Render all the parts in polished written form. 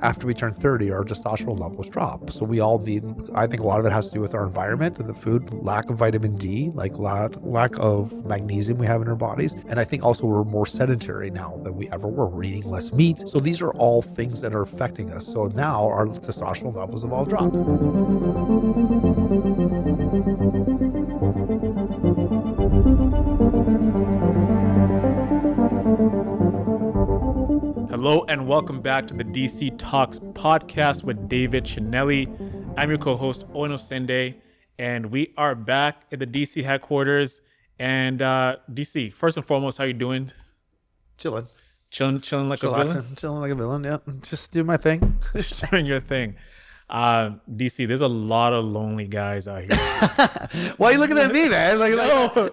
After we turn 30, our testosterone levels drop. So we all need, I think a lot of it has to do with our environment and the food, lack of vitamin D, like lack of magnesium we have in our bodies. And I think also we're more sedentary now than we ever were. We're eating less meat. So these are all things that are affecting us. So now our testosterone levels have all dropped. Hello and welcome back to the DC Talks podcast with David Chinelli. I'm your co-host Ono Sende, and we are back at the DC headquarters. And DC, first and foremost, how you doing? Chilling Chilling like a villain. Chilling like a villain. Yeah, just do my thing. Just doing your thing. DC, there's a lot of lonely guys out here. Why are you looking at me, man? No,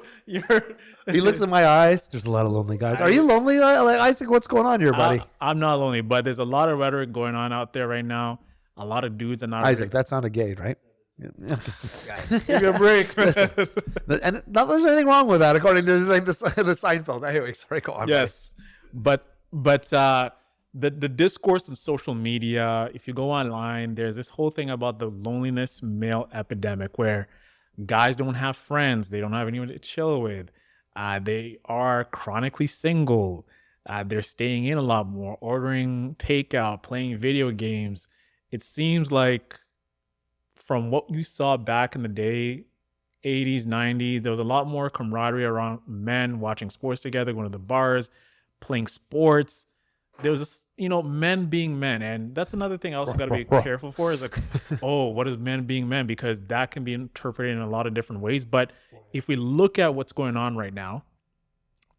He looks in my eyes. There's a lot of lonely guys. Are you lonely? Like Isaac, what's going on here, buddy? I'm not lonely, but there's a lot of rhetoric going on out there right now. A lot of dudes are not. Isaac, that sounded gay, right? Yeah. Give me a break, man. Listen, and not there's anything wrong with that, according to like the Seinfeld. Anyway, sorry, go on. Yes, but the discourse on social media, if you go online, there's this whole thing about the loneliness male epidemic where guys don't have friends, they don't have anyone to chill with. They are chronically single. They're staying in a lot more, ordering takeout, playing video games. It seems like from what you saw back in the day, 80s, 90s, there was a lot more camaraderie around men watching sports together, going to the bars, playing sports. There was this, men being men. And that's another thing I also got to be careful for is like, oh, what is men being men? Because that can be interpreted in a lot of different ways. But if we look at what's going on right now,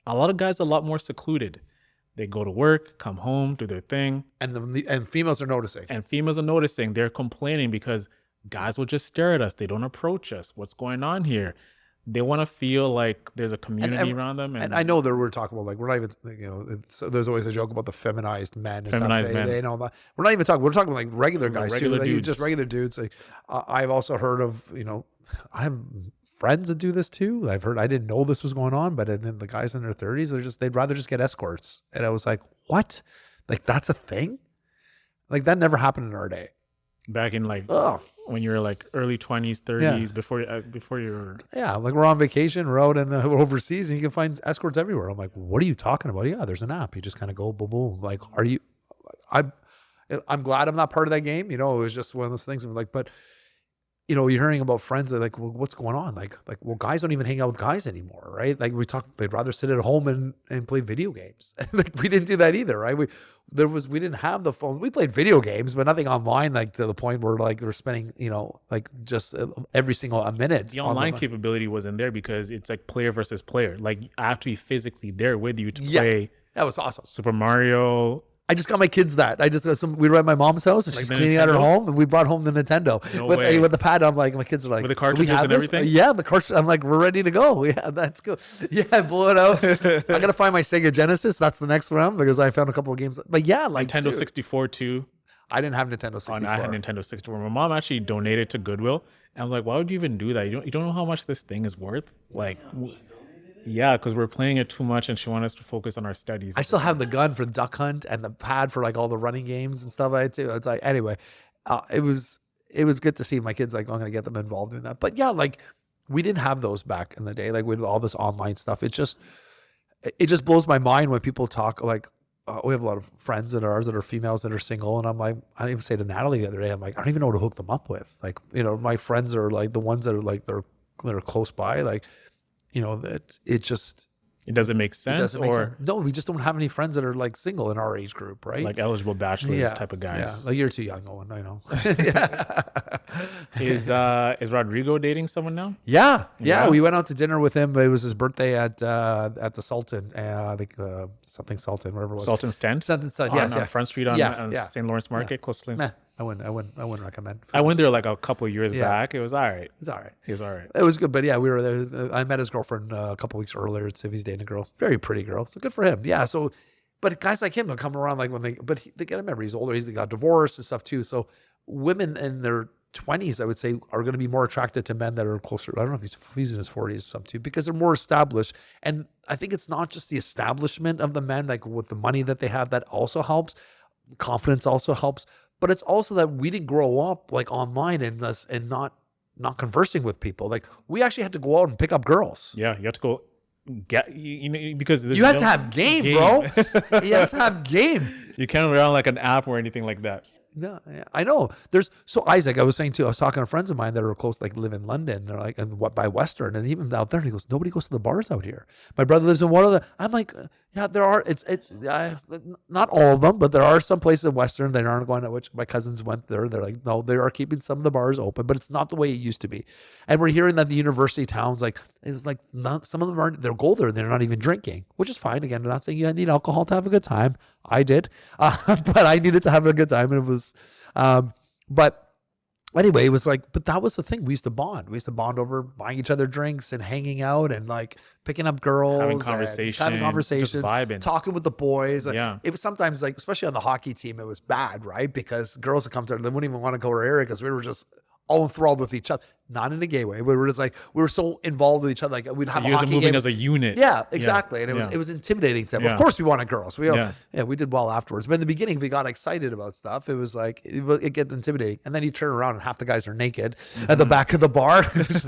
a lot of guys are a lot more secluded. They go to work, come home, do their thing. And females are noticing. And females are noticing. They're complaining because guys will just stare at us. They don't approach us. What's going on here? They want to feel like there's a community around them. And I know that we're talking about, like, we're not even, there's always a joke about the feminized men. Feminized men. They know that. We're not even talking, we're talking like regular guys regular too. Dudes. Like, just regular dudes. Like, I've also heard of, I have friends that do this too. I didn't know this was going on, but then the guys in their 30s, they'd rather just get escorts. And I was like, what? Like, that's a thing? Like, that never happened in our day. Back in when you're like early 20s, 30s, before you're... Yeah, like we're on vacation, we're out we're overseas, and you can find escorts everywhere. I'm like, what are you talking about? Yeah, there's an app. You just kind of go boom, boom. Like, I'm glad I'm not part of that game. It was just one of those things. I'm like, but you're hearing about friends that are like, well, what's going on? Like, well, guys don't even hang out with guys anymore, right? Like they'd rather sit at home and play video games. Like we didn't do that either, right? We didn't have the phones. We played video games, but nothing online, like to the point where like they're spending, like just every single minute. The online capability wasn't there because it's like player versus player. Like I have to be physically there with you to play. That was awesome. Super Mario. I just got my kids that. We were at my mom's house and she's cleaning out her home, and we brought home the Nintendo with the pad. I'm like, my kids are like, with the cartridges and everything. Yeah, the cartridge. I'm like, we're ready to go. Yeah, that's good. Yeah, blow it out. I gotta find my Sega Genesis. That's the next round because I found a couple of games. But yeah, like Nintendo 64 too. I didn't have Nintendo 64. I had Nintendo 64. My mom actually donated to Goodwill, and I was like, why would you even do that? You don't know how much this thing is worth. Like. Yeah, because we're playing it too much and she wanted us to focus on our studies. I still have the gun for Duck Hunt and the pad for like all the running games and stuff like that too. It's like, anyway, it was good to see my kids, like, I'm going to get them involved in that. But yeah, like we didn't have those back in the day, like with all this online stuff. It just blows my mind when people talk like, we have a lot of friends that are females that are single. And I'm like, I even say to Natalie the other day, I'm like, I don't even know who to hook them up with. Like, my friends are like the ones that are like, they're close by. Like, that it doesn't make sense. No, we just don't have any friends that are like single in our age group, right? Like eligible bachelors type of guys. Yeah, like you're too young, Owen. I know. Is Rodrigo dating someone now? Yeah. We went out to dinner with him. It was his birthday at the Sultan. I think something Sultan, wherever it was. Sultan's Tent. Sultan's Tent. Yes, on Front Street on St. Lawrence Market, close to. Nah, I wouldn't recommend. I went there like a couple of years back. It was all right. He was all right. It was good, but yeah, we were there. I met his girlfriend a couple weeks earlier. It's if he's dating a girl, very pretty girl. So good for him. Yeah. So, but guys like him will come around like when they got to remember he's older. He's got divorced and stuff too. So women in their 20s, I would say, are going to be more attracted to men that are closer. I don't know if he's in his 40s or something too, because they're more established. And I think it's not just the establishment of the men, like with the money that they have, that also helps. confidence also helps. But it's also that we didn't grow up like online and not conversing with people. Like we actually had to go out and pick up girls. Yeah, you have to go get you know because there's You had no to have game, bro. You had to have game. You can't rely on like an app or anything like that. No, yeah, I know. There's so Isaac. I was saying too. I was talking to friends of mine that are close, like live in London. They're like, and what by Western, and even out there, he goes, nobody goes to the bars out here. My brother lives in one of the. I'm like, yeah, there are. It's not all of them, but there are some places in Western that aren't going to. Which my cousins went there. They're like, no, they are keeping some of the bars open, but it's not the way it used to be. And we're hearing that the university towns, like, it's like not some of them aren't. They'll go there and they're not even drinking, which is fine. Again, I'm not saying you need alcohol to have a good time. I did, but I needed to have a good time, and it was. But anyway, it was like, but that was the thing. We used to bond. We used to bond over buying each other drinks and hanging out and like picking up girls, Having and conversation, conversations, just vibing. talking with the boys. Yeah. It was sometimes like, especially on the hockey team, it was bad, right? Because girls would come to, they wouldn't even want to go to our area because we were just all enthralled with each other. Not in a gay way. We were just like, we were so involved with each other. Like we'd have a You guys are hockey moving game. as a unit. Yeah, exactly. And Yeah. it was intimidating to them. Yeah. Of course we wanted girls. We Yeah. we did well afterwards. But in the beginning, we got excited about stuff. It was like, it get intimidating. And then you turn around and half the guys are naked at the back of the bar. This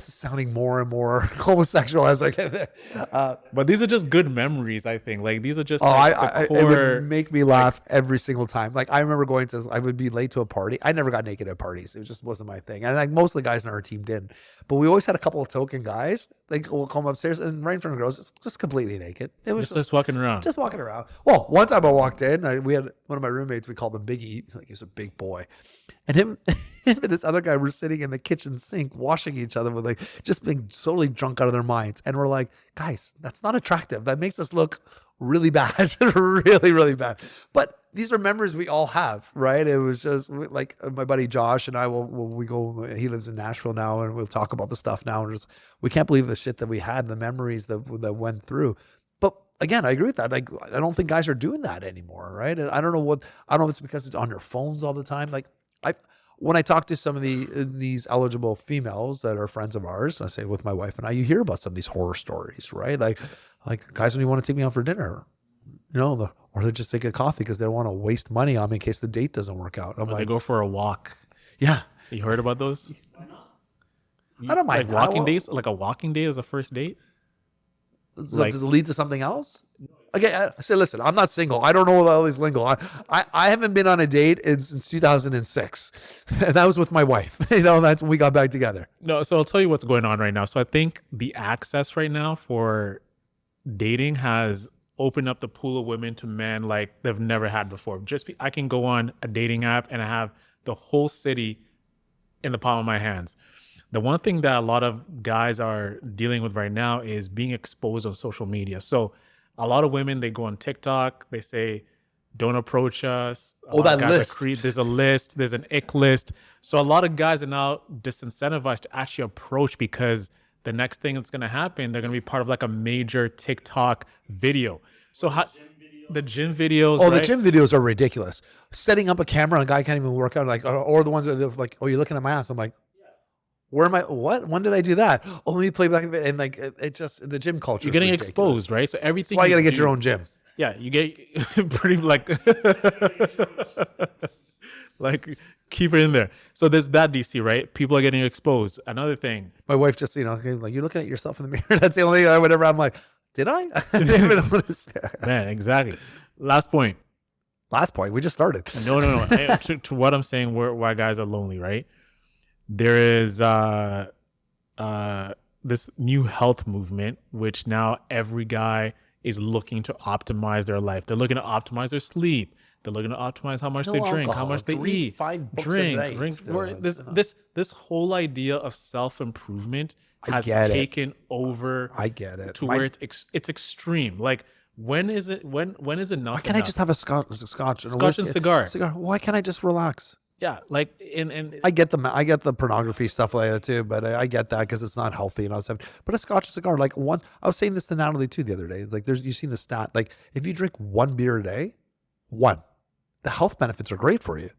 is sounding more and more homosexual as I get there. But these are just good memories, I think. Like these are just Oh, like it the core. would make me laugh every single time. Like I remember I would be late to a party. I never got naked at parties. It just wasn't my thing. And like most of the guys in our team did. But we always had a couple of token guys. Like we'll come upstairs and right in front of girls, just completely naked. It was just walking around. Just walking around. Well, one time I walked in, we had one of my roommates, we called him Biggie. Like he was a big boy. And him and this other guy were sitting in the kitchen sink washing each other with like just being totally drunk out of their minds. And we're like, guys, that's not attractive. That makes us look really bad, really, really bad. But these are memories we all have, right? It was just like my buddy Josh and I we go, he lives in Nashville now and we'll talk about the stuff now. And we can't believe the shit that we had, the memories that went through. But again, I agree with that. Like, I don't think guys are doing that anymore, right? I don't know if it's because it's on their phones all the time. Like when I talk to some of these eligible females that are friends of ours, I say with my wife and I, you hear about some of these horror stories, right? Like guys don't even want to take me out for dinner, or they just take a coffee because they don't want to waste money on me in case the date doesn't work out. I'm Or like, they go for a walk. yeah, You heard about those? I don't mind like walking days. Like a walking day as a first date. So does it lead to something else? Okay, I say, listen, I'm not single. I don't know all these lingo. I haven't been on a date since 2006, and that was with my wife. That's when we got back together. No, so I'll tell you what's going on right now. So I think the access right now for dating has opened up the pool of women to men like they've never had before. I can go on a dating app and I have the whole city in the palm of my hands. The one thing that a lot of guys are dealing with right now is being exposed on social media. So a lot of women, they go on TikTok, they say, don't approach us. That list. There's a list, there's an ick list. So a lot of guys are now disincentivized to actually approach because the next thing that's going to happen, they're going to be part of like a major TikTok video. So the gym videos. Oh, right? the gym videos are ridiculous. Setting up a camera, a guy can't even work out. Like, or the ones that are like, oh, you're looking at my ass. I'm like, where am I? What? When did I do that? Oh, let me play back. And like, it just, the gym culture. You're getting exposed, right? So everything. That's why you got to get do- your own gym. Yeah, you get pretty like, like keep it in there. So there's that DC, right? People are getting exposed. Another thing. My wife just, like, you're looking at yourself in the mirror. That's the only thing. Whatever. I'm like, did I? I didn't even notice. Man, exactly. Last point. Last point. We just started. No. to what I'm saying, why guys are lonely, right? There is this new health movement, which now every guy is looking to optimize their life. They're looking to optimize their sleep. They're looking to optimize how much No they drink, alcohol. how much they Read eat, 5 books a drink. night. This whole idea of self-improvement I has get it. taken over I get it. to where it's extreme. Like when is it enough? Why can't I just have a scotch and Scotch and cigar? Why can't I just relax? Yeah, like and I get the pornography stuff like that too, but I get that because it's not healthy and all that stuff. But a scotch and cigar, like I was saying this to Natalie too the other day. Like you've seen the stat, like if you drink 1 beer a day, the health benefits are great for you.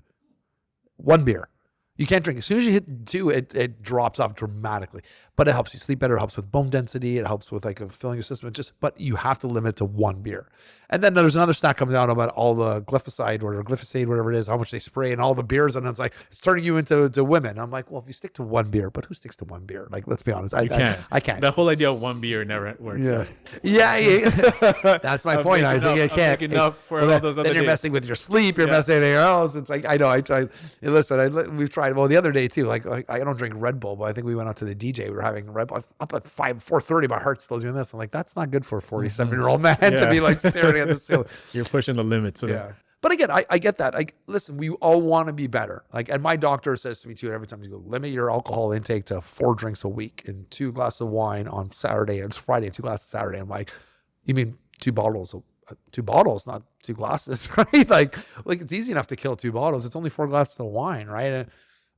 1 beer. You can't drink. As soon as you hit 2, it drops off dramatically. but it helps you sleep better. It helps with bone density. It helps with like filling your system. But you have to limit it to one beer. And then there's another stat coming out about all the glyphosate, whatever it is, how much they spray and all the beers. And it's like, it's turning you into women. I'm like, well, if you stick to one beer, but who sticks to one beer? Like, let's be honest. You can't. I can't. The whole idea of one beer never works. Yeah. Yeah. That's my point. I think you can't. I'm up for all those other then you're days. messing with your sleep. You're messing with everything else. It's like, I know. I tried. Listen, we've tried. Well, the other day too. Like, I don't drink Red Bull, but I think we went out to the DJ. We were having Red Bull up at 4:30. My heart's still doing this. I'm like, that's not good for a 47-year-old man to be like staring at the ceiling. You're pushing the limits. Yeah. But again, I get that. Like, listen, we all want to be better. Like, and my doctor says to me too, every time you go, limit your alcohol intake to 4 drinks a week and 2 glasses of wine on Saturday, and it's Friday, and 2 glasses Saturday. I'm like, you mean 2 bottles, not 2 glasses, right? Like it's easy enough to kill 2 bottles. It's only 4 glasses of wine, right? And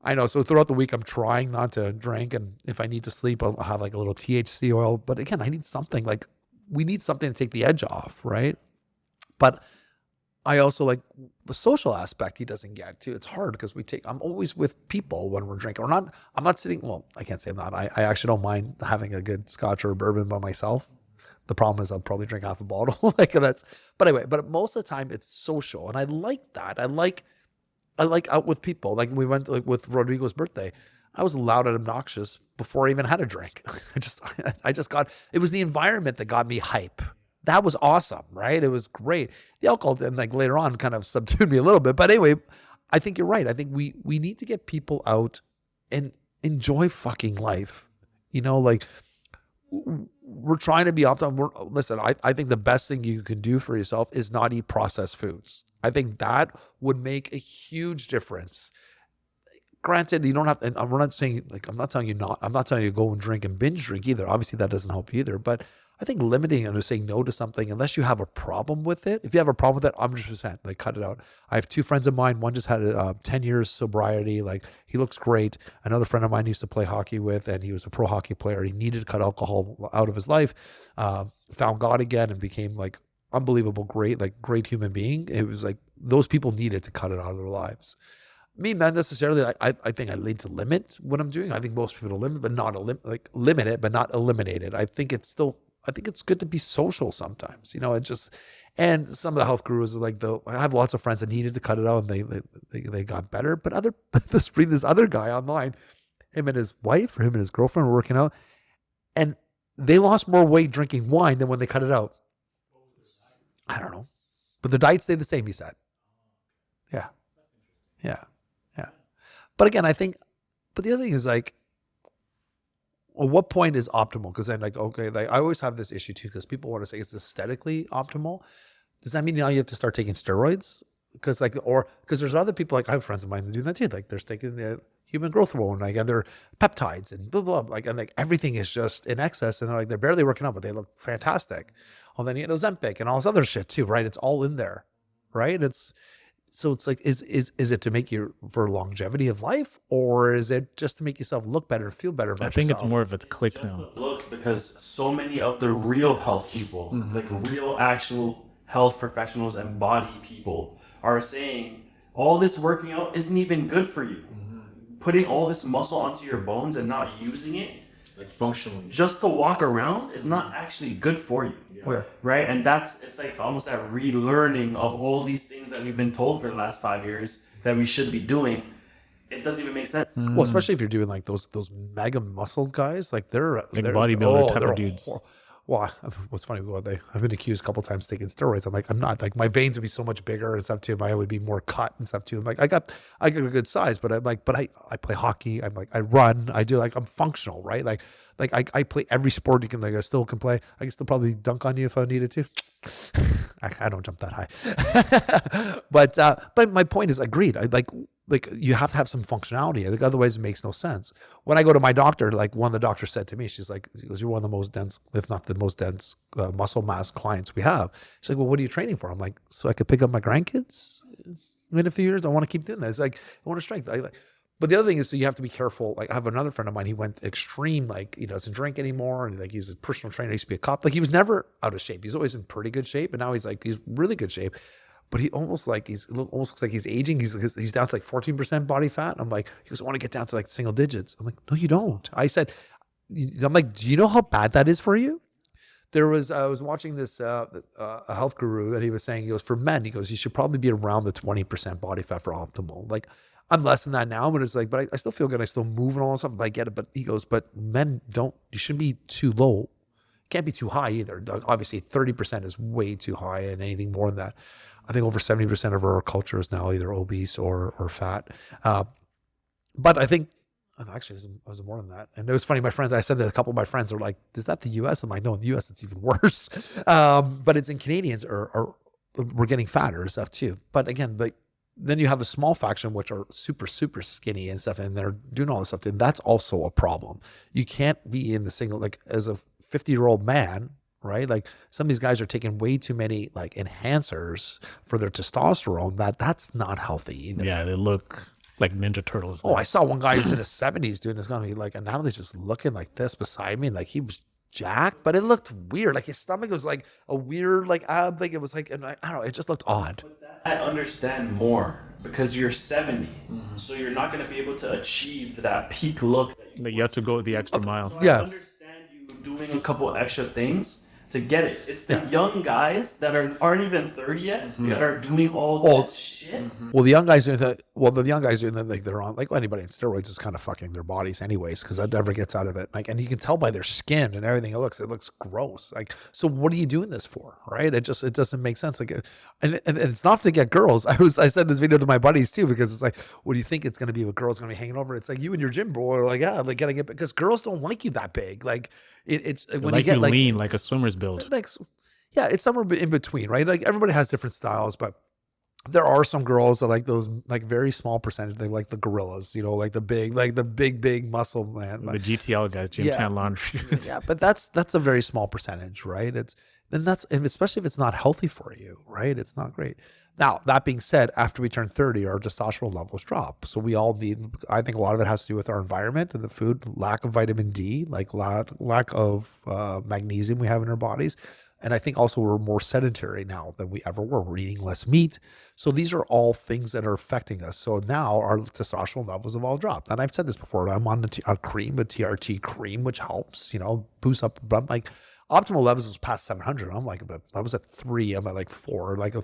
I know. So throughout the week, I'm trying not to drink. And if I need to sleep, I'll have like a little THC oil. But again, I need something. Like, we need something to take the edge off, right? But I also like the social aspect he doesn't get too. It's hard because I'm always with people when we're drinking. I'm not sitting, well, I can't say I'm not. I actually don't mind having a good scotch or bourbon by myself. The problem is I'll probably drink half a bottle. But anyway, but most of the time it's social. And I like that. I like out with people. Like we went like with Rodrigo's birthday. I was loud and obnoxious before I even had a drink. I just got, it was the environment that got me hype. That was awesome, right? It was great. The alcohol then like later on kind of subdued me a little bit. But anyway, I think you're right. I think we need to get people out and enjoy fucking life. You know, like we're trying to be optimal. Listen, I think the best thing you can do for yourself is not eat processed foods. I think that would make a huge difference. Granted, you don't have to, and we're not saying, like, I'm not telling you to go and drink and binge drink either. Obviously that doesn't help you either, but I think limiting and saying no to something, unless you have a problem with it. If you have a problem with it, 100%, like cut it out. I have 2 friends of mine. One just had 10 years sobriety. Like, he looks great. Another friend of mine used to play hockey with, and he was a pro hockey player. He needed to cut alcohol out of his life, found God again and became like unbelievable, great human being. It was like those people needed to cut it out of their lives. Me, not necessarily. I think I need to limit what I'm doing. I think most people limit, but not limit it, but not eliminate it. I think it's good to be social sometimes. You know, and some of the health gurus are like, I have lots of friends that needed to cut it out and they got better. But this other guy online, him and his girlfriend were working out, and they lost more weight drinking wine than when they cut it out. I don't know, but the diet stayed the same. He said, yeah. But again, but the other thing is like, well, what point is optimal? Because then like, okay, like I always have this issue too, because people want to say it's aesthetically optimal. Does that mean now you have to start taking steroids? Because there's other people, like I have friends of mine that do that too. Like they're taking the human growth hormone, like, and they're peptides and blah, blah, blah, like, and like everything is just in excess, and they're barely working out, but they look fantastic. Well, then you get Ozempic and all this other shit too, right? It's all in there, right? So it's like, is it to make you for longevity of life, or is it just to make yourself look better, feel better about I think yourself? it's more of a click now. Look, because so many of the real health people, like real actual health professionals and body people, are saying all this working out isn't even good for you. Putting all this muscle onto your bones and not using it, Like functionally. just to walk around, is not actually good for you. Yeah. Right? And it's like almost that relearning of all these things that we've been told for the last 5 years that we should be doing. It doesn't even make sense. Well, especially if you're doing like those mega muscled guys, like they're bodybuilder type of dudes. Well, what's funny? I've been accused a couple times taking steroids. I'm like, I'm not. Like my veins would be so much bigger and stuff too. My eye would be more cut and stuff too. I'm like, I got a good size, but I'm like, but I play hockey. I'm like, I run. I do like, I'm functional, right? Like I play every sport you can. Like I still can play. I can still probably dunk on you if I needed to. I don't jump that high, but my point is, agreed. I like you have to have some functionality. I think otherwise it makes no sense. When I go to my doctor, like one of the doctors said to me, she goes, you're one of the most dense, if not the most dense muscle mass clients we have. She's like, well, what are you training for? I'm like, so I could pick up my grandkids in a few years. I want to keep doing that. It's like, I want to strength. But the other thing is, so you have to be careful. Like I have another friend of mine, he went extreme, like he doesn't drink anymore. And like he's a personal trainer. He used to be a cop. Like he was never out of shape. He's always in pretty good shape. And now he's really good shape. But he almost looks like he's aging. He's down to like 14% body fat. I'm like, he goes, I want to get down to like single digits. I'm like, no, you don't. I said, I'm like, do you know how bad that is for you? There was, I was watching this, a health guru, and he was saying, he goes, for men, he goes, you should probably be around the 20% body fat for optimal. Like, I'm less than that now, but it's like, but I still feel good. I still move and all that stuff. But I get it. But he goes, but men don't, you shouldn't be too low. Can't be too high either. Obviously, 30% is way too high, and anything more than that. I think over 70% of our culture is now either obese or fat. Uh, but I think, actually, it was more than that. And it was funny. My friends, I said that a couple of my friends are like, is that the US? I'm like, no, in the US, it's even worse. But it's in Canadians we're getting fatter and stuff too. But again, then you have a small faction which are super, super skinny and stuff, and they're doing all this stuff. And that's also a problem. You can't be in the single, like as a 50-year-old man, right? Like some of these guys are taking way too many like enhancers for their testosterone. That's not healthy either. Yeah, they look like Ninja Turtles. Oh, I saw one guy who's in his 70s doing this. Gonna be like, and Natalie's just looking like this beside me, and like he was jacked, but it looked weird. Like his stomach was like a weird, like ab, like it was like, and I don't know, it just looked odd. I understand more because you're 70, so you're not going to be able to achieve that peak look. Like you have to go the extra mile. So Yeah. I understand you doing a couple extra things to get it. It's the young guys that aren't even 30 yet that are doing all this shit. Well, the young guys doing that. Well, the young guys doing that, like they're on, like anybody in steroids is kind of fucking their bodies anyways, because that never gets out of it. Like, and you can tell by their skin and everything. It looks gross. Like, so what are you doing this for, right? It doesn't make sense. Like, and it's not to get girls. I said this video to my buddies too, because it's like, what do you think it's gonna be? What girls gonna be hanging over? It's like you and your gym bro are like, yeah, like getting it because girls don't like you that big. Like, it's when Like you get you lean like a swimmer's build. like, yeah, it's somewhere in between, right? Like everybody has different styles, but there are some girls that like those like very small percentage. They like the gorillas, like the big muscle man. The GTL guys, gym Yeah. tan laundry. Yeah, but that's a very small percentage, right? And especially if it's not healthy for you, right? It's not great. Now, that being said, after we turn 30, our testosterone levels drop. So we all need, I think a lot of it has to do with our environment and the food, lack of vitamin D, like lack of magnesium we have in our bodies. And I think also we're more sedentary now than we ever were. We're eating less meat. So these are all things that are affecting us. So now our testosterone levels have all dropped. And I've said this before. I'm on a cream, a TRT cream, which helps, boost up. But like optimal levels is past 700. I'm like, I was at 3. I'm at like 4. Like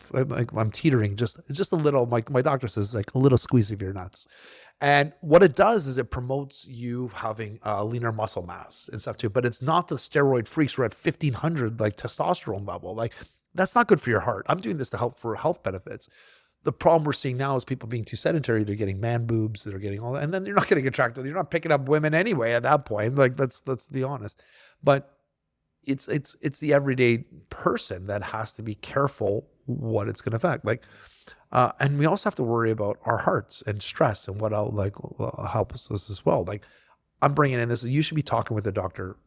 I'm teetering. It's just a little. My doctor says like a little squeeze of your nuts. And what it does is it promotes you having leaner muscle mass and stuff too. But it's not the steroid freaks who are at 1500 like testosterone level. Like that's not good for your heart. I'm doing this to help for health benefits. The problem we're seeing now is people being too sedentary. They're getting man boobs. They're getting all that, and then you're not getting attracted. You're not picking up women anyway at that point. Like let's be honest. But it's the everyday person that has to be careful what it's going to affect. Like. And we also have to worry about our hearts and stress and what else helps us as well. Like I'm bringing in this, you should be talking with a doctor,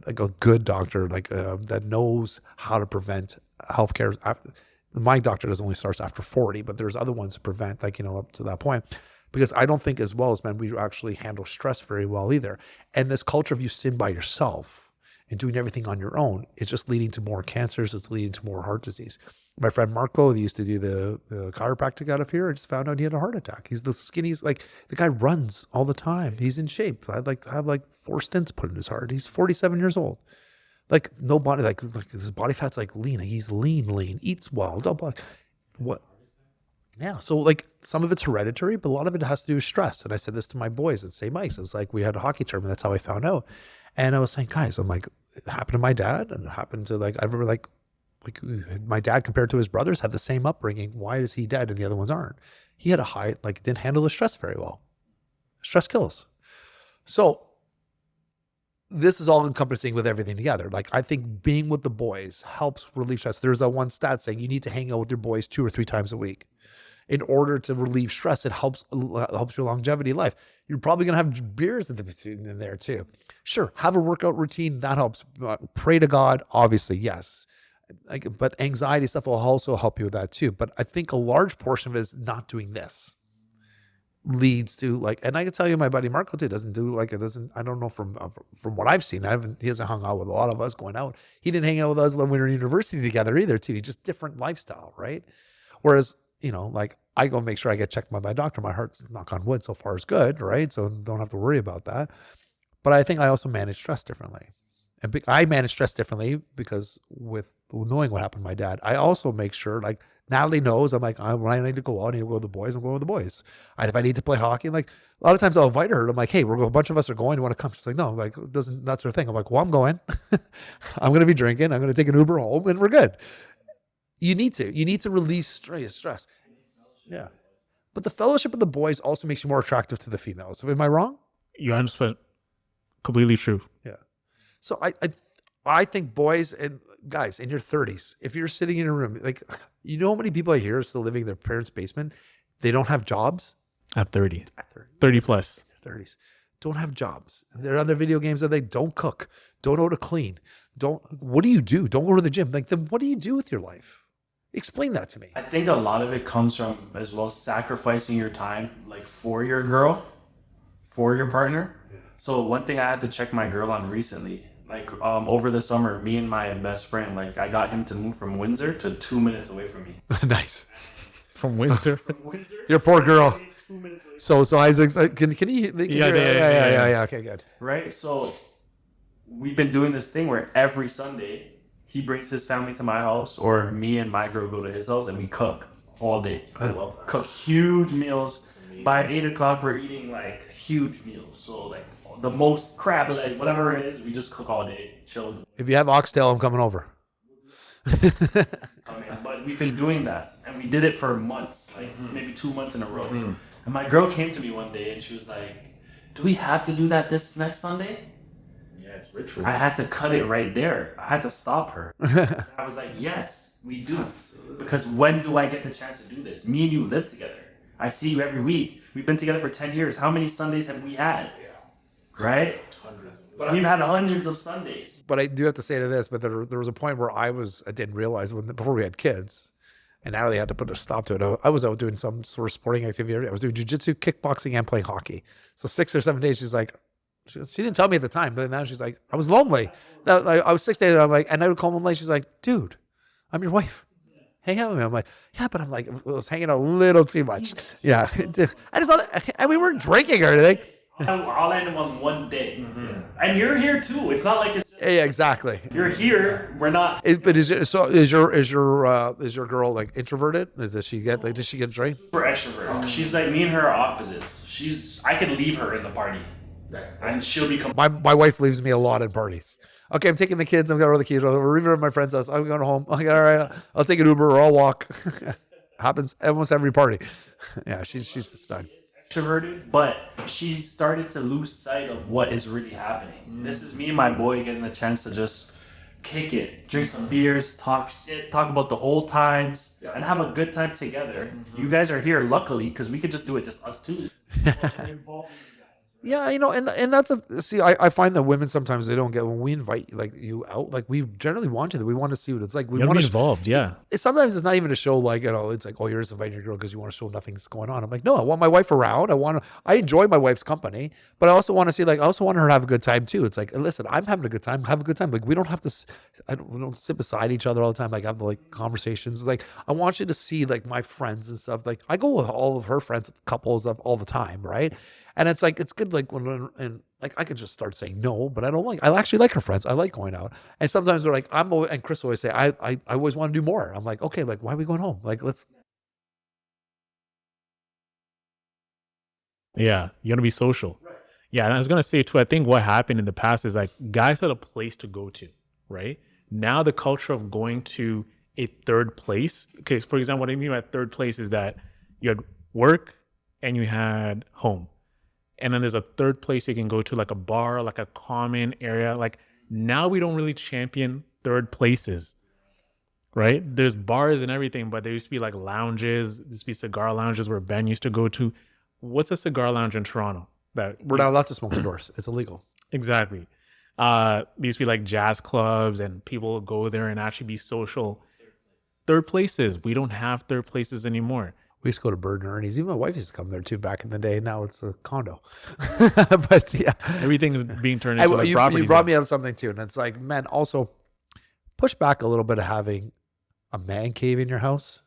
like a good doctor, like that knows how to prevent healthcare. My doctor only starts after 40, but there's other ones to prevent, like, up to that point. Because I don't think as well as men, we actually handle stress very well either. And this culture of you sin by yourself and doing everything on your own is just leading to more cancers. It's leading to more heart disease. My friend Marco, he used to do the chiropractic out of here. I just found out he had a heart attack. He's the skinniest, like the guy runs all the time. He's in shape. I'd like to have like 4 stents put in his heart. He's 47 years old. Like no body, like his body fat's like lean. Like, he's lean, eats well. What? Yeah. So like some of it's hereditary, but a lot of it has to do with stress. And I said this to my boys at St. Mike's. It was like we had a hockey tournament. That's how I found out. And I was saying, guys, I'm like, it happened to my dad, and it happened to like I remember like my dad compared to his brothers had the same upbringing. Why is he dead and the other ones aren't? He had a high, like didn't handle the stress very well. Stress kills. So this is all encompassing with everything together. Like I think being with the boys helps relieve stress. There's a one stat saying you need to hang out with your boys 2 or 3 times a week in order to relieve stress. It helps your longevity life. You're probably going to have beers in there too. Sure. Have a workout routine. That helps. Pray to God. Obviously. Yes. But anxiety stuff will also help you with that too. But I think a large portion of it is not doing this leads to like, and I can tell you my buddy Marco too doesn't do like, I don't know from what I've seen. He hasn't hung out with a lot of us going out. He didn't hang out with us when we were in university together either too. He's just different lifestyle. Right. Whereas, like I go make sure I get checked by my doctor. My heart's, knock on wood, so far is good. Right. So don't have to worry about that. But I think I also manage stress differently. And I manage stress differently because with knowing what happened to my dad, I also make sure, like, Natalie knows I'm like, when I need to go out, I need to go with the boys, I'm going with the boys. And if I need to play hockey, like, a lot of times I'll invite her. I'm like, hey, a bunch of us are going. You want to come? She's like, no, like, that's her thing. I'm like, well, I'm going. I'm going to be drinking. I'm going to take an Uber home and we're good. You need to release stress. Yeah. But the fellowship of the boys also makes you more attractive to the females. Am I wrong? You understand? Completely true. Yeah. So I think boys and guys in your 30s, if you're sitting in a room, like, you know how many people I hear are still living in their parents' basement? They don't have jobs. At 30. At 30. 30 plus. In their 30s. Don't have jobs. And they're on their video games and they don't cook. Don't know how to clean. What do you do? Don't go to the gym. Like, then what do you do with your life? Explain that to me. I think a lot of it comes from as well sacrificing your time, like, for your girl, for your partner. So one thing I had to check my girl on recently, like, over the summer, me and my best friend, like, I got him to move from Windsor to 2 minutes away from me. Nice. From Windsor. Your poor girl. So Isaac's like, can he? Yeah. Okay, good. Right? So we've been doing this thing where every Sunday he brings his family to my house, or me and my girl go to his house, and we cook all day. I love that. Cook huge meals. By 8 o'clock, we're eating, like, huge meals. So, like, the most crab, like, whatever it is, we just cook all day, chill. If you have oxtail, I'm coming over. But we've been doing that, and we did it for months, like, maybe 2 months in a row. And my girl came to me one day, and she was like, do we have to do that this next Sunday? Yeah, it's ritual. I had to cut it right there. I had to stop her. I was like, yes, we do. Absolutely. Because when do I get the chance to do this? Me and you live together. I see you every week. We've been together for 10 years. How many Sundays have we had? Yeah. Right? Hundreds. We've had hundreds of Sundays. But I do have to say to this, but there was a point where I didn't realize before we had kids, and Natalie had to put a stop to it. I was out doing some sort of sporting activity. I was doing jiu-jitsu, kickboxing, and playing hockey. So 6 or 7 days, she's like, she didn't tell me at the time, but now she's like, I was lonely. I was 6 days, I'm like, and I would call home late. She's like, dude, I'm your wife. Hang out with me. I'm like, yeah, but I'm like, I was hanging out a little too much. Yeah. I just thought, and we weren't drinking or anything. I'll end them on one day. And you're here too. It's not like it's just, Yeah, exactly. you're here. We're not. But is your girl like introverted? Does she get drink? Super extrovert. She's like, me and her are opposites. I could leave her in the party. And she'll become. My wife leaves me a lot at parties. Okay, I'm taking the kids. I'm going to roll the kids. We're leaving at my friend's house. I'm going home. I'm like, all right, I'll take an Uber or I'll walk. Happens almost every party. Yeah, she's just done. Extroverted, but she started to lose sight of what is really happening. This is me and my boy getting the chance to just kick it, drink some beers, talk shit, talk about the old times, and have a good time together. You guys are here, luckily, because we could just do it just us two. Yeah, and that's I find that women sometimes they don't get when we invite like you out, like we generally want to. We want to see what it's like. We want want to be involved. Yeah. Sometimes it's not even a show like, it's like, oh, you're just inviting your girl because you want to show nothing's going on. I'm like, no, I want my wife around. I enjoy my wife's company, but I also want to see, like, I also want her to have a good time too. It's like, listen, I'm having a good time. Have a good time. Like, we don't have to. We don't sit beside each other all the time. Like, have like conversations. It's like, I want you to see like my friends and stuff. Like, I go with all of her friends, couples of all the time, right? And it's like, it's good, like, and like, I could just start saying no, but I actually like her friends. I like going out. And sometimes they're like, and Chris always say, I always want to do more. I'm like, okay, like, why are we going home? Like, let's. Yeah. You got to be social. Right. Yeah. And I was going to say too, I think what happened in the past is like guys had a place to go to, right? Now the culture of going to a third place. Okay. For example, what I mean by third place is that you had work and you had home. And then there's a third place you can go to, like a bar, like a common area. Like now we don't really champion third places, right? There's bars and everything, but there used to be like lounges. There used to be cigar lounges where Ben used to go to. What's a cigar lounge in Toronto? We're not allowed to smoke indoors. It's illegal. Exactly. There used to be like jazz clubs and people would go there and actually be social. Third places. We don't have third places anymore. We used to go to Bird and Ernie's. Even my wife used to come there too back in the day. Now it's a condo. But yeah. Everything's being turned into like properties. You brought me up something too. And it's like, man, also push back a little bit of having a man cave in your house.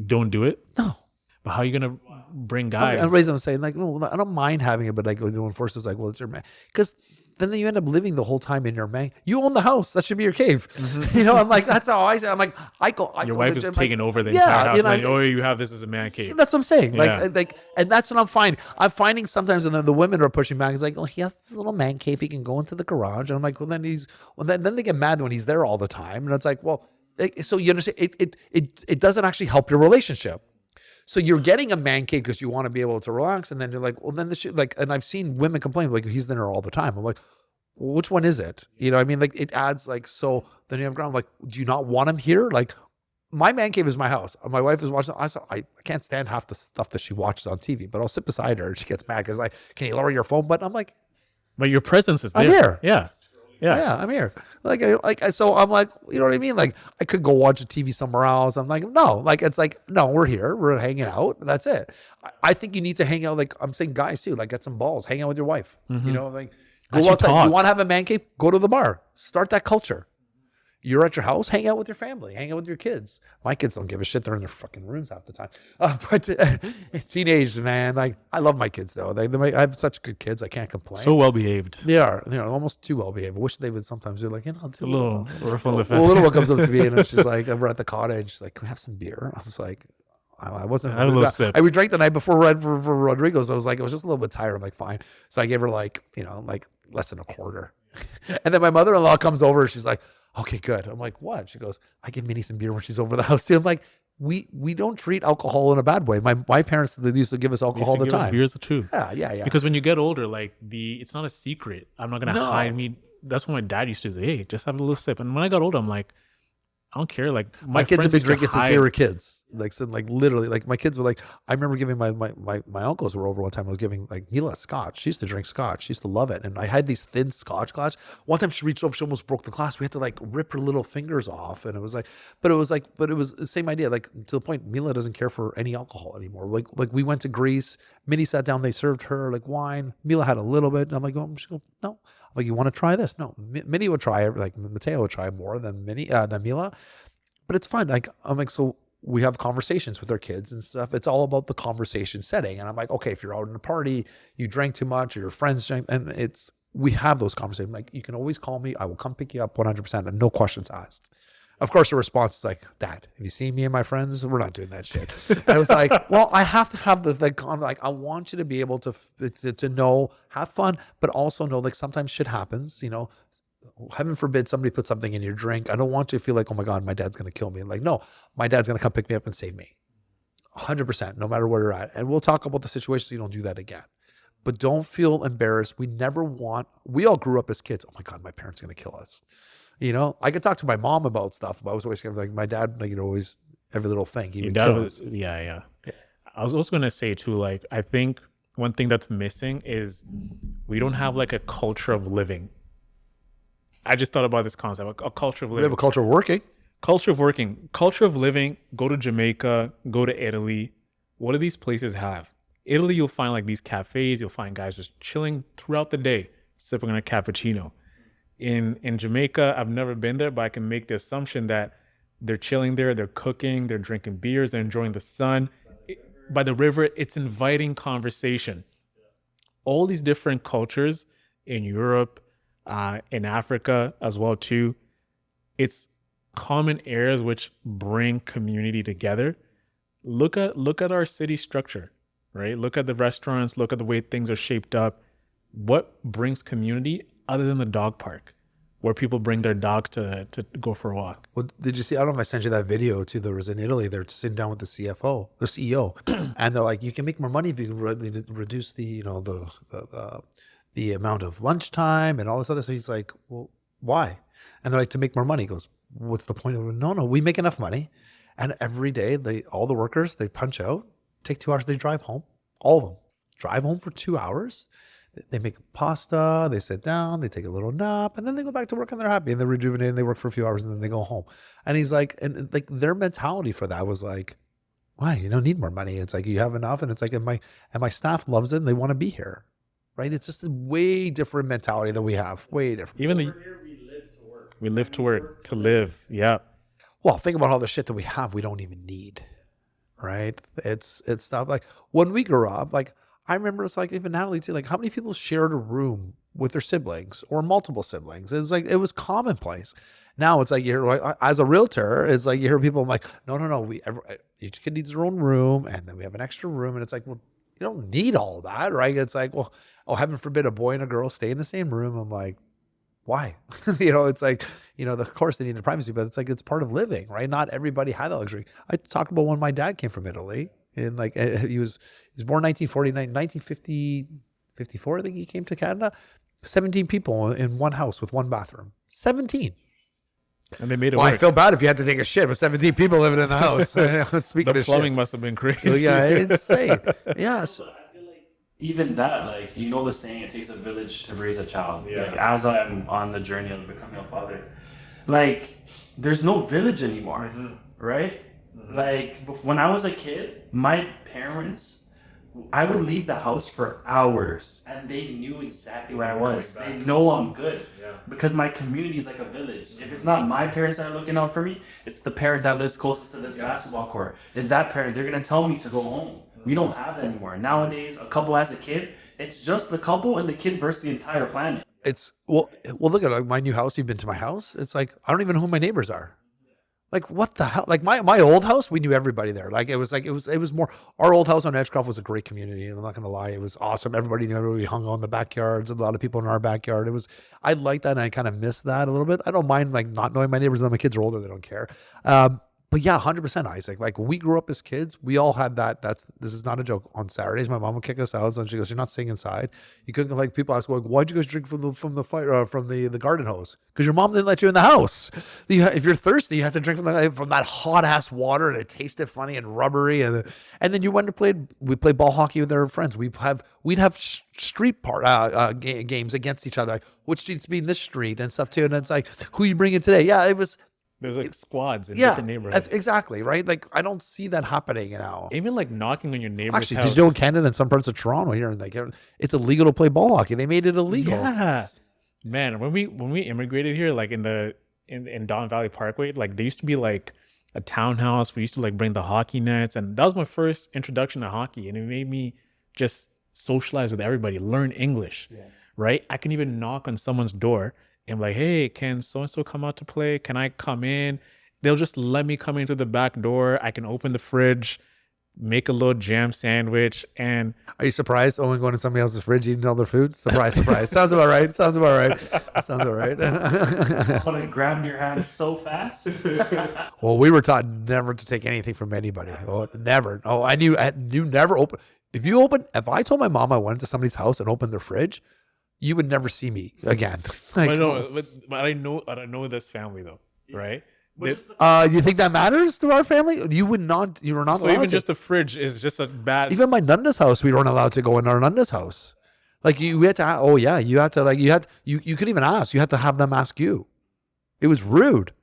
Don't do it. No. But how are you gonna bring And guys? raise them saying like, no, I don't mind having it, but like the one force is like, well, it's your man, because then you end up living the whole time in your man. You own the house. That should be your cave. You know, I'm like, that's how I say. I'm like, I go Your to wife the is gym, taking like, over the yeah, entire house. you know, Like, oh, you have this as a man cave. that's what I'm saying. Yeah. And that's what I'm finding. I'm finding sometimes, and then the women are pushing back. It's like, oh, he has this little man cave. He can go into the garage. And I'm like, well, then they get mad when he's there all the time. And it's like, well, so you understand, it doesn't actually help your relationship. So you're getting a man cave because you want to be able to relax, and then you're like, well, then the shit, like, and I've seen women complain like he's there all the time. I'm like, well, which one is it? You know, what I mean, like it adds like, so then you have ground like, do you not want him here? Like, my man cave is my house. My wife is watching. I can't stand half the stuff that she watches on TV, but I'll sit beside her and she gets mad because like, can you lower your phone? But I'm like, But your presence is there. I'm here. Yeah. Yeah. yeah, I'm here. So I'm like, you know what I mean? Like, I could go watch a TV somewhere else. I'm like, no, like, it's like, no, we're here. We're hanging out. That's it. I think you need to hang out. Like, I'm saying guys too, like, get some balls, hang out with your wife, you know, like, go Actually outside. talk. You want to have a man cave? Go to the bar, start that culture. You're at your house, hang out with your family, hang out with your kids. My kids don't give a shit. They're in their fucking rooms half the time. But teenage, man, like, I love my kids though. I have such good kids. I can't complain. So well behaved. They are, almost too well behaved. I wish they would sometimes be like, A little rough on the the fence. little one comes up to me and she's like, we're at the cottage. She's like, can we have some beer? I was like, I wasn't. Have a little sip. We drank the night before for Rodrigo's. I was like, I was just a little bit tired. I'm like, fine. So I gave her like, like less than a quarter. And then my mother-in-law comes over and she's like, okay, good. I'm like, what? She goes, I give Minnie some beer when she's over the house too. I'm like, we don't treat alcohol in a bad way. My parents, they used to give us alcohol all the time. Beers too. Yeah. Because when you get older, like it's not a secret. I'm not gonna hide me. That's what my dad used to say. Hey, just have a little sip. And when I got older, I'm like, I don't care. Like my kids have friends been used to drinking since they hide. were kids. Like, so, like literally, like my kids were like, I remember giving my uncles were over one time. I was giving like Mila scotch. She used to drink scotch. She used to love it. And I had these thin scotch glass. One time she reached over, she almost broke the glass. We had to like rip her little fingers off. And it was like, but it was the same idea. Like, to the point, Mila doesn't care for any alcohol anymore. Like we went to Greece. Minnie sat down. They served her like wine. Mila had a little bit. And I'm like, she goes, no. I'm like, you want to try this? No. Minnie would try it. Like Mateo would try more than Mila. But it's fine. Like, I'm like, so we have conversations with our kids and stuff. It's all about the conversation setting. And I'm like, okay, if you're out in a party, you drank too much, or your friends drank, and we have those conversations. Like, you can always call me. I will come pick you up 100% and no questions asked. Of course, the response is like, Dad, have you seen me and my friends? We're not doing that shit. And I was like, well, I have to have I want you to be able to know, have fun, but also know, like, sometimes shit happens, heaven forbid somebody put something in your drink. I don't want you to feel like, oh my God, my dad's going to kill me. Like, no, my dad's going to come pick me up and save me. 100%, no matter where you're at. And we'll talk about the situation so you don't do that again. But don't feel embarrassed. We all grew up as kids. Oh my God, my parents are going to kill us. I could talk to my mom about stuff, but I was always kind of like, my dad, like, always, every little thing. He would kill us. Yeah. I was also going to say too, like, I think one thing that's missing is we don't have like a culture of living. I just thought about this concept, a culture of living. We have a culture of working. Culture of working, culture of living. Go to Jamaica, go to Italy. What do these places have? Italy, you'll find like these cafes. You'll find guys just chilling throughout the day, sipping on a cappuccino. In Jamaica, I've never been there, but I can make the assumption that they're chilling there, they're cooking, they're drinking beers, they're enjoying the sun. By the river, it's inviting conversation. All these different cultures in Europe, in Africa as well too, it's common areas which bring community together. Look at our city structure, right? Look at the restaurants, look at the way things are shaped up. What brings community other than the dog park, where people bring their dogs to go for a walk? Well, did you see? I don't know if I sent you that video too. There was in Italy. They're sitting down with the CEO, and they're like, "You can make more money if you can reduce the the amount of lunchtime and all this other." So he's like, "Well, why?" And they're like, "To make more money." He goes, "What's the point of it?" No, we make enough money, and every day all the workers, they punch out, take 2 hours, they drive home. All of them drive home for 2 hours. They make pasta, they sit down, they take a little nap, and then they go back to work and they're happy and they're rejuvenated and they work for a few hours and then they go home. And he's like, and like their mentality for that was like, why? You don't need more money. It's like, you have enough. And it's like, and my staff loves it and they want to be here. Right? It's just a way different mentality that we have. Way different. Even Over here, we live to work. we live to work to live. Yeah. Well, think about all the shit that we have we don't even need. right? It's stuff like when we grew up, like I remember it's like even Natalie too, like how many people shared a room with their siblings or multiple siblings? It was like it was commonplace. Now it's like you're like as a realtor, it's like you hear people like, no, each kid needs their own room, and then we have an extra room, and it's like, well, you don't need all that, right? It's like, well, oh, heaven forbid a boy and a girl stay in the same room. I'm like, why? It's like, of course they need their privacy, but it's like, it's part of living, right? Not everybody had that luxury. I talked about when my dad came from Italy and like, he was born 1949, 1950, 54. I think he came to Canada, 17 people in one house with one bathroom, 17. And they made it Well, I work. feel bad if you had to take a shit with 17 people living in the house. Speaking The of plumbing shit. must have been crazy. Yeah, insane. Yeah. So I feel like even that, like, the saying, it takes a village to raise a child. Yeah. Like, as I'm on the journey of becoming a father, like, there's no village anymore, right? Like, when I was a kid, my parents, I would leave the house for hours, and they knew exactly where I was. They know I'm good, because my community is like a village. If it's not my parents that are looking out for me, it's the parent that lives closest to this basketball court. It's that parent. They're gonna tell me to go home. We don't have that anymore. Nowadays, a couple has a kid. It's just the couple and the kid versus the entire planet. It's well, look at like my new house. You've been to my house. It's like, I don't even know who my neighbors are. Like, what the hell? Like my old house, we knew everybody there. Like it was more, our old house on Edgecroft was a great community. I'm not going to lie. It was awesome. Everybody knew everybody. We hung out in the backyards. A lot of people in our backyard. I like that. And I kind of miss that a little bit. I don't mind like not knowing my neighbors. And my kids are older. They don't care. But yeah, 100% Isaac. Like when we grew up as kids, we all had that. This is not a joke. On Saturdays, my mom would kick us out, and she goes, "You're not staying inside." You couldn't, like, people ask, "Well, why'd you guys drink from the fire from the garden hose?" Because your mom didn't let you in the house. If you're thirsty, you have to drink from that hot ass water, and it tasted funny and rubbery. And then you went to we played ball hockey with our friends. We'd have street games against each other, like which streets be in this street and stuff too. And it's like, who you bringing today? Yeah, it was. There's like squads in different neighborhoods. Exactly, right? Like I don't see that happening now. Even like knocking on your neighbor's Actually, house. did you know in Canada and some parts of Toronto here, and like it's illegal to play ball hockey? They made it illegal. Yeah, man. When we immigrated here, like in Don Valley Parkway, like there used to be like a townhouse. We used to like bring the hockey nets, and that was my first introduction to hockey, and it made me just socialize with everybody, learn English. Right? I can even knock on someone's door and like, hey, can so-and-so come out to play? Can I come in? They'll just let me come in through the back door. I can open the fridge, make a little jam sandwich. And are you surprised Owen going to somebody else's fridge eating all their food? Surprise. Sounds about right. Sounds about right. I want to grab your hand so fast. Well, we were taught never to take anything from anybody. Oh, never. Oh, I knew never open. If I told my mom I went to somebody's house and opened their fridge, you would never see me again. Like, but I know this family though, right? You think that matters to our family? You were not So allowed even to. just the fridge is just a bad. Even my Nunda's house, we weren't allowed to go in our Nunda's house. Like you had to. Oh yeah, you had to. Like you could even ask. You had to have them ask you. It was rude.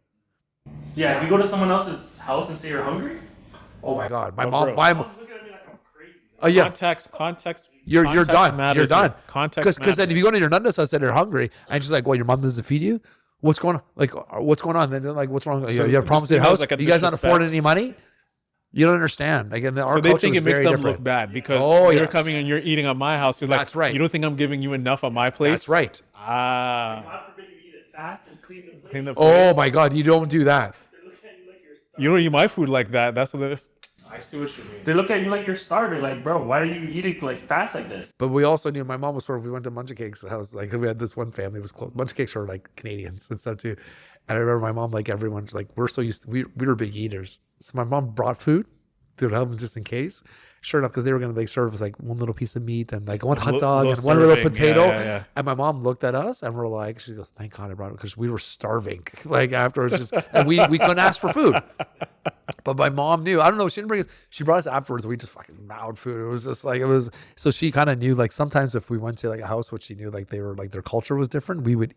Yeah, if you go to someone else's house and say you're hungry. Oh my God, my bro. mom. Mom's looking at me like I'm crazy. Oh yeah. Context. You're done. Matters You're done. Context Because then if you go to your Nunda's house and they're hungry and she's like, "Well, your mom doesn't feed you. What's going on? Like, what's going on?" Then they're like, "What's wrong? So you have problems with your this house? seems like a You guys not affording disrespect. any money? You don't understand." Like, our So they culture think was it makes very them different. look bad because Oh, you're yes. coming and you're eating at my house. You're like, That's right. You don't think I'm giving you enough at my place? That's right. Ah. God forbid you eat it fast and clean the plate. Clean the plate. Oh my God, you don't do that. They're looking at you like you're starving. You don't eat my food like that. That's what it is. I see what you mean. They look at you like you're starving. Like, bro, why are you eating like fast like this? But we also knew my mom was we went to Munch Cakes house. Like we had this one family was close. Munch Cakes are like Canadians and stuff too. And I remember my mom, like everyone's like, we're so used to, we were big eaters. So my mom brought food to help them just in case. Sure enough, because they were going to serve us like one little piece of meat and like one hot dog and one little potato. Yeah. And my mom looked at us and we're like, she goes, "Thank God I brought it," because we were starving. Like afterwards, and we couldn't ask for food. But my mom knew. I don't know. She didn't bring it. She brought us afterwards. We just fucking mowed food. It was just like, it was. So she kind of knew, like sometimes if we went to like a house, which she knew like they were like their culture was different, we would,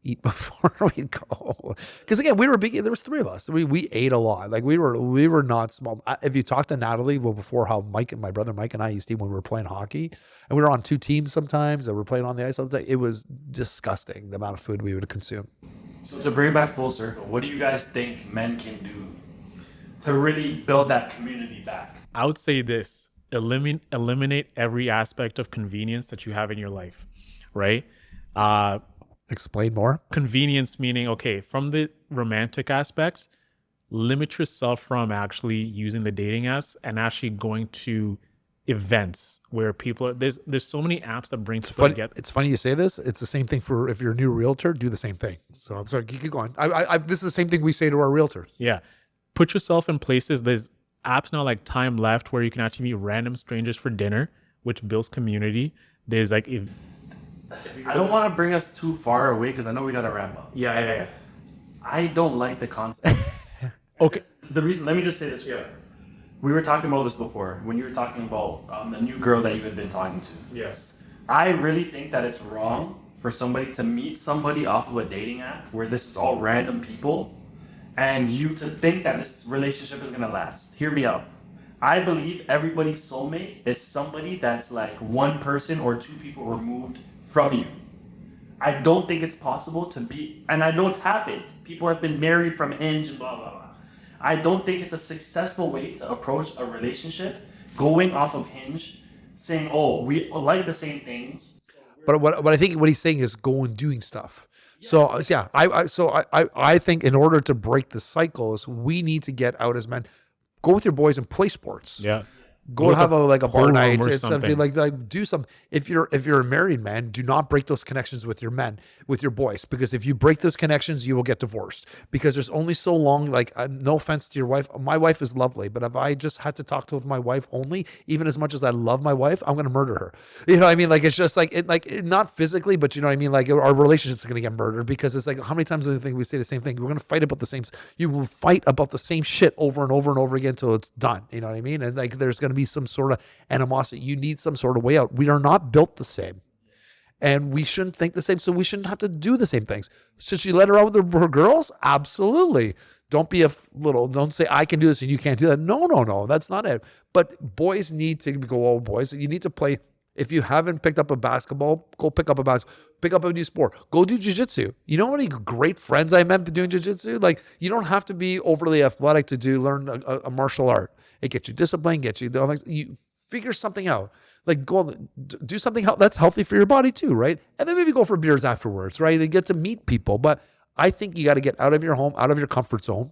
eat before we'd go. Because again, we were big. There was three of us. We ate a lot. Like we were not small. If you talk to Natalie, well, before how my brother Mike and I used to eat when we were playing hockey, and we were on two teams sometimes, and we're playing on the ice sometimes. It was disgusting the amount of food we would consume. So to bring it back full circle, what do you guys think men can do to really build that community back? I would say this: eliminate every aspect of convenience that you have in your life, right? Explain more. Convenience meaning, okay, from the romantic aspect, limit yourself from actually using the dating apps and actually going to events where people are, there's so many apps that bring people together. It's funny you say this. It's the same thing for if you're a new realtor, do the same thing. So I'm sorry, keep going. This is the same thing we say to our realtors. Yeah. Put yourself in places. There's apps now like Time Left where you can actually meet random strangers for dinner, which builds community. There's like, I don't want to bring us too far away because I know we got to wrap up. yeah. I don't like the concept. Okay. The reason, let me just say this. Yeah. We were talking about this before when you were talking about the new girl that you had been talking to. Yes. I really think that it's wrong for somebody to meet somebody off of a dating app where this is all random people and you to think that this relationship is going to last. Hear me out. I believe everybody's soulmate is somebody that's like one person or two people removed from you. I don't think it's possible to be, and I know it's happened. People have been married from Hinge and blah, blah, blah. I don't think it's a successful way to approach a relationship going off of Hinge, saying, oh, we like the same things. But what I think what he's saying is go and doing stuff. So yeah, I think in order to break the cycles, we need to get out as men. Go with your boys and play sports. Yeah. Go to have a bar pool night room or or something. Like do some. If you're a married man, do not break those connections with your boys, because if you break those connections, you will get divorced, because there's only so long. Like no offense to your wife, my wife is lovely, but if I just had to talk to my wife only, even as much as I love my wife, I'm gonna murder her. You know what I mean? Like it's just like not physically, but you know what I mean. Like our relationship's gonna get murdered, because it's like how many times do you think we say the same thing? We're gonna fight about the same. You will fight about the same shit over and over and over again until it's done. You know what I mean? And like there's gonna be some sort of animosity. You need some sort of way out. We are not built the same, and we shouldn't think the same, so we shouldn't have to do the same things. Should she let her out with her girls? Absolutely. Don't don't say I can do this and you can't do that. No, that's not it. But boys need to go, oh boys, you need to play. If you haven't picked up a basketball, go pick up a basketball. Pick up a new sport. Go do jiu-jitsu. You know how many great friends I met doing jiu-jitsu? Like, you don't have to be overly athletic to learn a martial art. It gets you discipline, you figure something out. Like go do something that's healthy for your body too, right? And then maybe go for beers afterwards, right? They get to meet people. But I think you got to get out of your home, out of your comfort zone,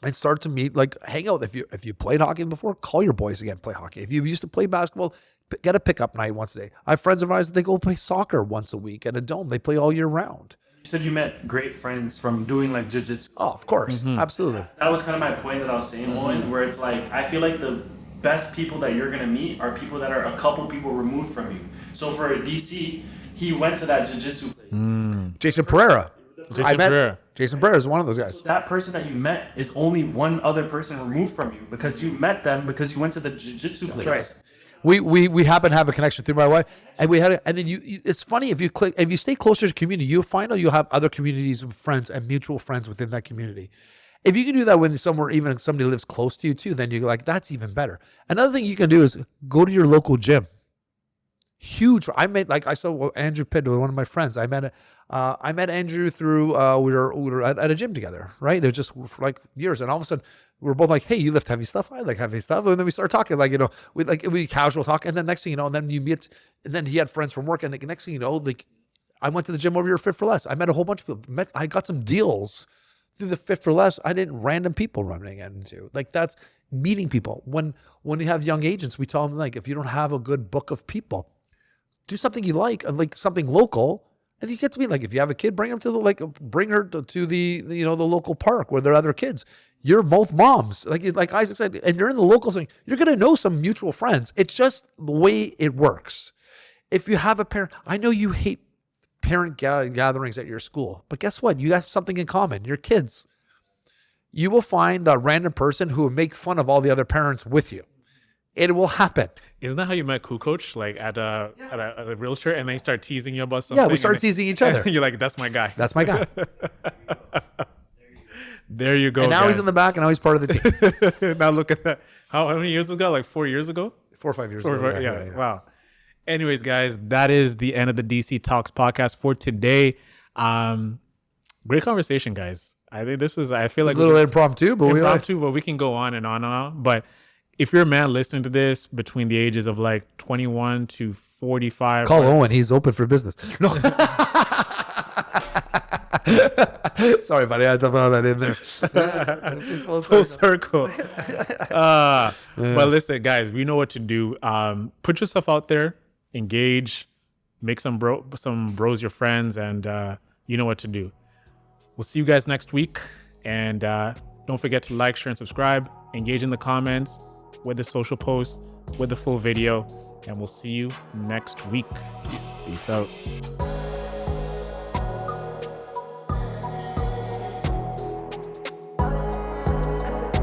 and start to meet, like hang out. If you played hockey before, call your boys again, play hockey. If you used to play basketball, get a pickup night once a day. I have friends of mine that they go play soccer once a week at a dome. They play all year round. You said you met great friends from doing like jiu-jitsu. Oh, of course. Absolutely. That was kind of my point that I was saying, Owen, where it's like, I feel like the best people that you're going to meet are people that are a couple people removed from you. So for DC, he went to that jiu-jitsu place. Jason Pereira. Jason Pereira is one of those guys. So that person that you met is only one other person removed from you, because you met them because you went to the jiu-jitsu place. Right. We happen to have a connection through my wife, and and then it's funny, if you stay closer to community, you'll find out you'll have other communities of friends and mutual friends within that community. If you can do that when even somebody lives close to you too, then you're like, that's even better. Another thing you can do is go to your local gym. Huge. I saw Andrew Pitt, one of my friends. I met Andrew through we were at a gym together, right? It was just for like years, and all of a sudden we're both like, hey, you lift heavy stuff, I like heavy stuff, and then we start talking, like, we casual talk, and then next thing you know, and then you meet, and then he had friends from work, and the next thing you know, like I went to the gym over here, Fit for Less. I met a whole bunch of people. I got some deals through the Fit for Less. I didn't random people running into. Like, that's meeting people. When you have young agents, we tell them, like, if you don't have a good book of people, do something you like something local, and you get to meet. Like, if you have a kid, bring her to the the local park where there are other kids. You're both moms, like Isaac said, and you're in the local thing. You're gonna know some mutual friends. It's just the way it works. If you have a parent, I know you hate parent gatherings at your school, but guess what? You have something in common. Your kids. You will find the random person who will make fun of all the other parents with you. It will happen. Isn't that how you met Coach? Like at a realtor, and they start teasing you about something? Yeah, we start teasing each other. You're like, that's my guy. That's my guy. There you go. And now he's in the back, and now he's part of the team. Now look at that. How many years ago? Like 4 years ago? 4 or 5 years ago. Yeah. Wow. Anyways, guys, that is the end of the DC Talks podcast for today. Great conversation, guys. I think this was, I feel like a little impromptu, but we like. impromptu, but we can go on and on and on. But if you're a man listening to this between the ages of like 21 to 45, Call Owen. He's open for business. No. Sorry, buddy. I had to throw that in there. full circle. But listen, guys, we know what to do. Put yourself out there, engage, make some bros your friends, and you know what to do. We'll see you guys next week. And don't forget to like, share, and subscribe. Engage in the comments with the social post, with the full video. And we'll see you next week. Peace out.